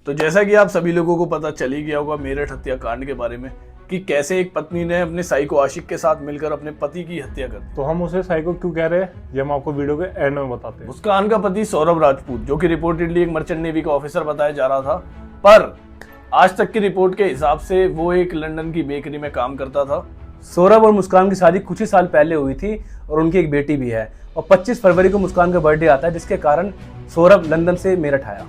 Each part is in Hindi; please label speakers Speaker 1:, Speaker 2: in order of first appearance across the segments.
Speaker 1: तो जैसा कि आप सभी लोगों को पता चल ही गया होगा मेरठ हत्याकांड के बारे में कि कैसे एक पत्नी ने अपने साइको आशिक के साथ मिलकर अपने पति की हत्या कर दी।
Speaker 2: तो हम उसे साइको क्यों कह रहे हैं ये हम आपको वीडियो के एंड में बताते हैं।
Speaker 1: मुस्कान का पति सौरभ राजपूत, जो कि रिपोर्टेडली एक मर्चेंट नेवी का ऑफिसर बताया जा रहा था, पर आज तक की रिपोर्ट के हिसाब से वो एक लंदन की बेकरी में काम करता था।
Speaker 3: सौरभ और मुस्कान की शादी कुछ ही साल पहले हुई थी और उनकी एक बेटी भी है और 25 फरवरी को मुस्कान का बर्थडे आता है, जिसके कारण सौरभ लंदन से मेरठ आया।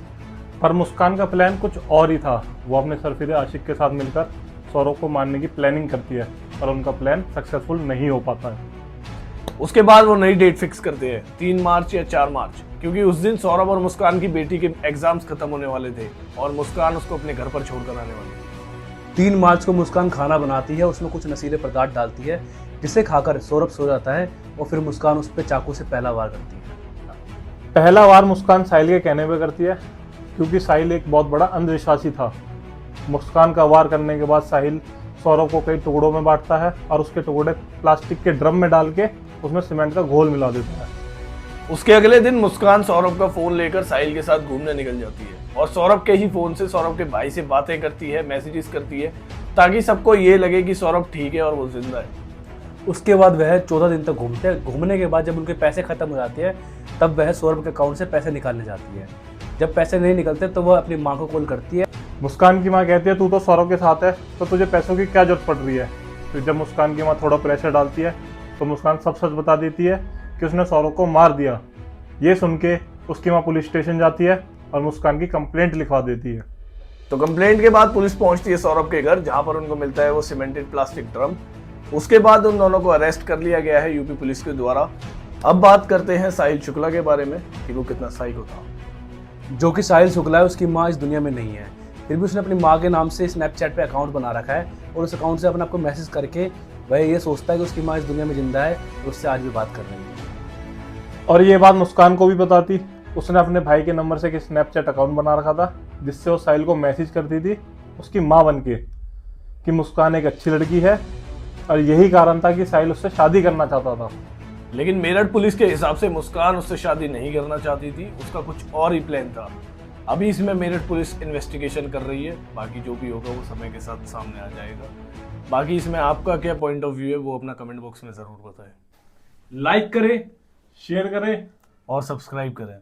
Speaker 2: पर मुस्कान का प्लान कुछ और ही था। वो अपने सरफिरे आशिक के साथ मिलकर सौरभ को मारने की प्लानिंग करती है पर उनका प्लान सक्सेसफुल नहीं हो पाता है।
Speaker 1: उसके बाद वो नई डेट फिक्स करते हैं, 3 मार्च या 4 मार्च, क्योंकि उस दिन सौरभ और मुस्कान की बेटी के एग्जाम्स खत्म होने वाले थे और मुस्कान उसको अपने घर पर छोड़कर आने वाली थी।
Speaker 3: 3 मार्च को मुस्कान खाना बनाती है, उसमें कुछ नशीले पदार्थ डालती है जिसे खाकर सौरभ सो जाता है और फिर मुस्कान उस पर चाकू से पहला वार करती है।
Speaker 2: पहला वार मुस्कान साहिल के कहने पे करती है क्योंकि साहिल एक बहुत बड़ा अंधविश्वासी था। मुस्कान का वार करने के बाद साहिल सौरभ को कई टुकड़ों में बांटता है और उसके टुकड़े प्लास्टिक के ड्रम में डाल के उसमें सीमेंट का घोल मिला देता है।
Speaker 1: उसके अगले दिन मुस्कान सौरभ का फोन लेकर साहिल के साथ घूमने निकल जाती है और सौरभ के ही फोन से सौरभ के भाई से बातें करती है, मैसेजेस करती है, ताकि सबको ये लगे कि सौरभ ठीक है और वो जिंदा है।
Speaker 3: उसके बाद वह 14 दिन तक घूमते हैं। घूमने के बाद जब उनके पैसे खत्म हो जाते हैं तब वह सौरभ के अकाउंट से पैसे निकालने जाती है। जब पैसे नहीं निकलते तो वह अपनी माँ को कॉल करती है।
Speaker 2: मुस्कान की माँ कहती है तू तो सौरभ के साथ है तो तुझे पैसों की क्या जरूरत पड़ रही है। तो जब मुस्कान की माँ थोड़ा प्रेशर डालती है तो मुस्कान सब सच बता देती है कि उसने सौरभ को मार दिया। ये सुन के उसकी माँ पुलिस स्टेशन जाती है और मुस्कान की कंप्लेंट लिखवा देती है।
Speaker 1: तो कंप्लेंट के बाद पुलिस पहुंचती है सौरभ के घर, जहां पर उनको मिलता है वो सीमेंटेड प्लास्टिक ड्रम। उसके बाद उन दोनों को अरेस्ट कर लिया गया है यूपी पुलिस के द्वारा। अब बात करते हैं साहिल शुक्ला के बारे में कि वो कितना साइको था।
Speaker 3: जो कि साहिल शुक्ला है, उसकी माँ इस दुनिया में नहीं है, फिर भी उसने अपनी माँ के नाम से स्नैपचैट पे अकाउंट बना रखा है और उस अकाउंट से अपने आप को मैसेज करके वह ये सोचता है कि उसकी माँ इस दुनिया में जिंदा है और उससे आज भी बात कर रही है।
Speaker 2: और ये बात मुस्कान को भी पता थी। उसने अपने भाई के नंबर से एक स्नैपचैट अकाउंट बना रखा था जिससे वो साहिल को मैसेज करती थी उसकी माँ बन के कि मुस्कान एक अच्छी लड़की है और यही कारण था कि साहिल उससे शादी करना चाहता था।
Speaker 1: लेकिन मेरठ पुलिस के हिसाब से मुस्कान उससे शादी नहीं करना चाहती थी, उसका कुछ और ही प्लान था। अभी इसमें मेरठ पुलिस इन्वेस्टिगेशन कर रही है, बाकी जो भी होगा वो समय के साथ सामने आ जाएगा। बाकी इसमें आपका क्या पॉइंट ऑफ व्यू है वो अपना कमेंट बॉक्स में ज़रूर बताएं।
Speaker 2: लाइक करें, शेयर करें
Speaker 1: और सब्सक्राइब करें।